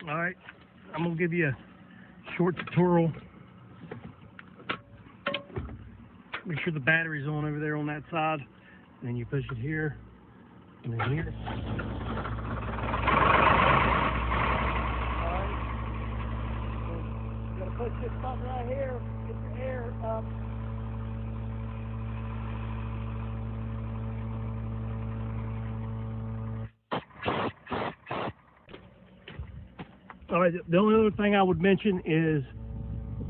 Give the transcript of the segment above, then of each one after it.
Alright, I'm going to give you a short tutorial. Make sure the battery's on over there on that side. And then you push it here. And then here. Alright. So you're going to push this button right here. Get your air up. Alright, the only other thing I would mention is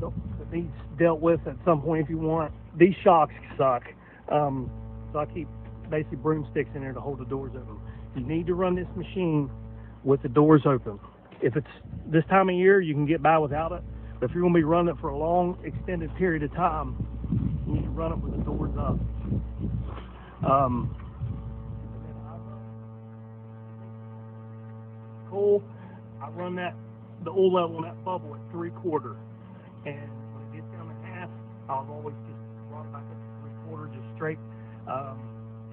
that these dealt with at some point if you want. These shocks suck. So I keep basically broomsticks in there to hold the doors open. You need to run this machine with the doors open. If it's this time of year, you can get by without it. But if you're going to be running it for a long, extended period of time, you need to run it with the doors up. Cool. I run the oil level on that bubble at 3/4, and when it gets down to half, I'll always just run it back up to 3/4, just straight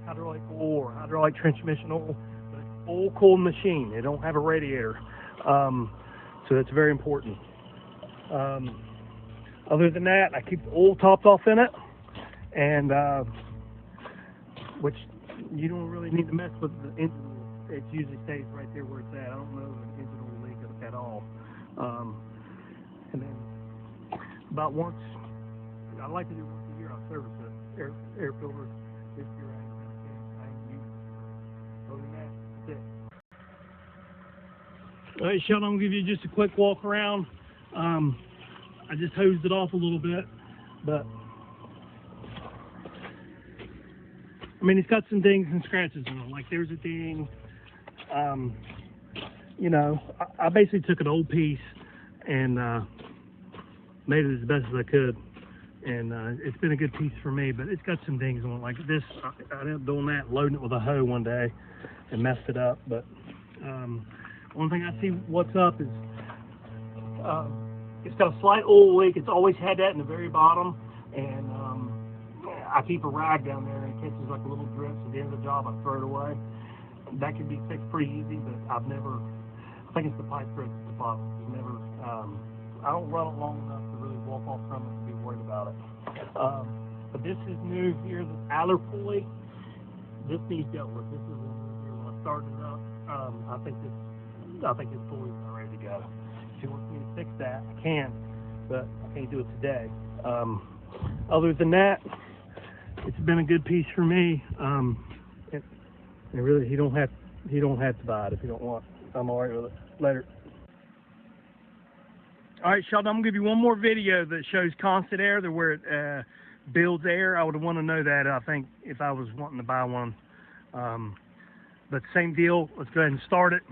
hydraulic oil or hydraulic transmission oil. But it's an oil-cooled machine. They don't have a radiator, so that's very important. Other than that, I keep the oil topped off in it, and which you don't really need to mess with the engine oil. It usually stays right there where it's at. I don't know of an engine oil leak at all. And then about once, I like to do once a year, I'll service it. Air filter. This year I ain't used it. Other than that, that's it. Alright, Sheldon, I'm going to give you just a quick walk around. I just hosed it off a little bit, but I mean, it's got some dings and scratches in it. Like there's a ding. You know, I basically took an old piece and made it as best as I could, and it's been a good piece for me. But it's got some dings on it. Like this, I ended up doing that, loading it with a hoe one day, and messed it up. But one thing I see what's up is it's got a slight oil leak. It's always had that in the very bottom, and I keep a rag down there, and it catches like a little drift. At the end of the job, I throw it away. That can be fixed pretty easy, but I think it's the pipe threads at the bottom. I don't run it long enough to really walk off from it and be worried about it. But this is new here, the Aller pulley. This needs dealt with. This is new here. When I started it up, I think this pulley's not ready to go. If you want me to fix that, I can, but I can't do it today. Other than that, it's been a good piece for me. And really, he don't have to buy it if you don't want. I'm all right with it. Later. All right, Sheldon, I'm gonna give you one more video that shows constant air, where it builds air. I would want to know that, I think, if I was wanting to buy one. But same deal. Let's go ahead and start it.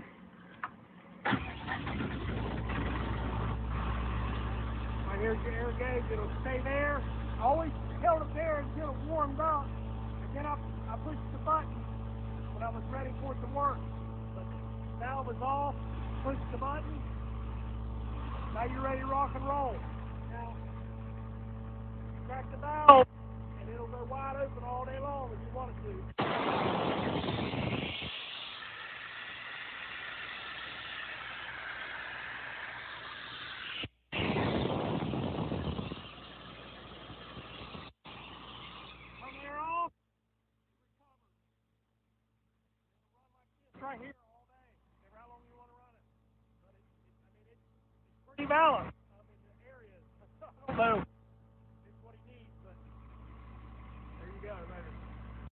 Right here's your air gauge. It'll stay there. I always held it there until it warmed up, and then I pushed the button when I was ready for it to work. But the valve is off, push the button, now you're ready to rock and roll. Now, crack the valve, and it'll go wide open all day long if you want it to. Turn the air off, right here all day, never how long you want to run it. But it's pretty valid. I mean, the area is, I don't know if it's what he needs, but there you go, later.